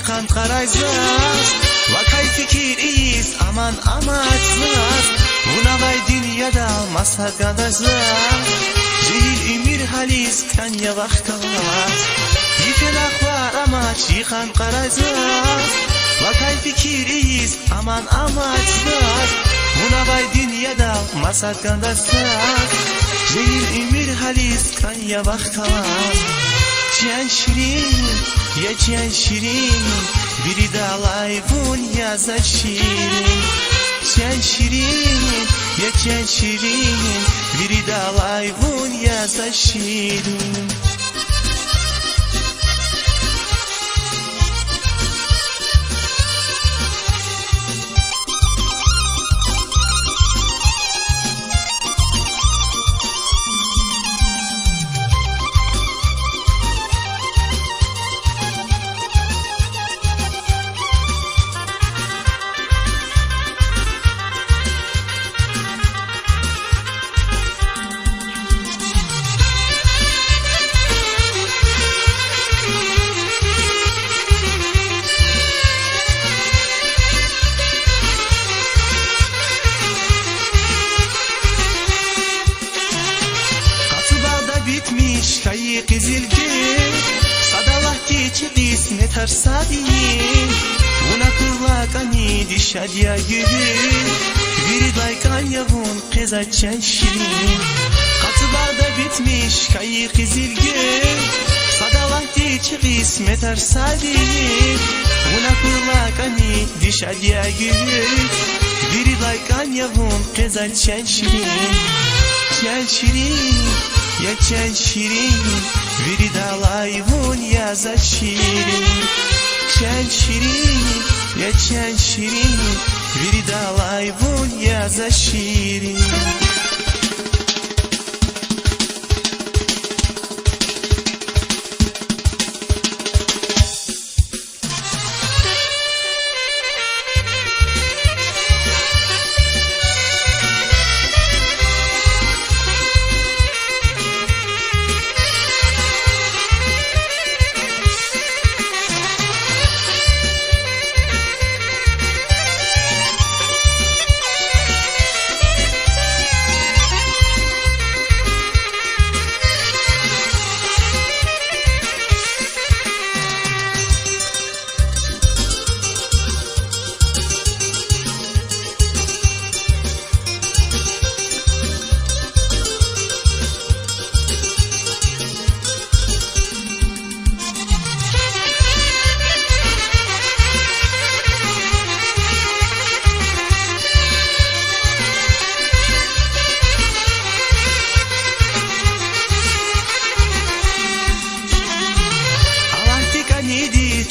yıkan karayzaz. Vakay fikiriyiz aman amaçsız. Buna vay dünyada masa kadazlar. Cehil ümür halis kanya vaktalar. Bir felak var amaç yıkan karayzaz. Vakay fikiriyiz aman amaçsız. Buna vay dünyada masa kadazlar. Cehil ümür halis kanya vaktalar. Cihan şirin, ya cihan şirin, biri dalay bun yaza şirin. Cihan şirin, ya cihan şirin, biri dalay bun yaza şirin. Kayı kızılgı Sadalah geçi kısmet harsadiyin Buna kulakani dişadya gülü Bir daykan yavun kız açan şirin Katıbada bitmiş kayı kızılgı Sadalah geçi kısmet harsadiyin Buna kulakani dişadya gülü Bir daykan yavun kız açan şirin Çan şirin ya çan şirin, biri dalay bun yaza şirin. Çan şirin, ya çan şirin, biri dalay bun yaza şirin.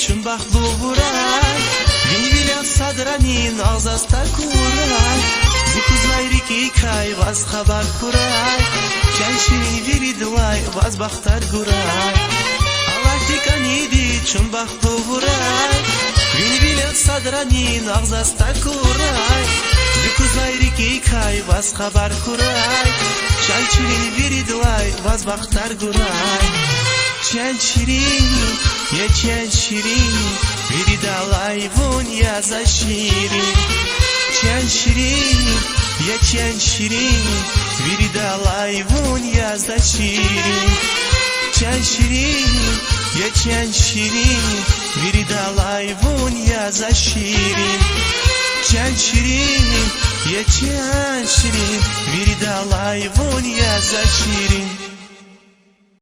Çumbak buğuray Vinviля sadranин ağzasta kuray Zikuzlayrik ikay vaz habar kuray Canşini viridlay vaz baktar guray Alaktika nidi çumbak buğuray Vinviля sadranин ağzasta kuray Zikuzlayrik ikay vaz habar kuray Canşini viridlay vaz baktar guray Çan şirin, ya çan şirin, biri dalay bun yaza şirin. Çan şirin, ya çan şirin, biri dalay bun yaza şirin. Çan şirin, ya çan şirin, biri dalay bun yaza şirin. Çan şirin, ya çan şirin, biri dalay bun yaza şirin.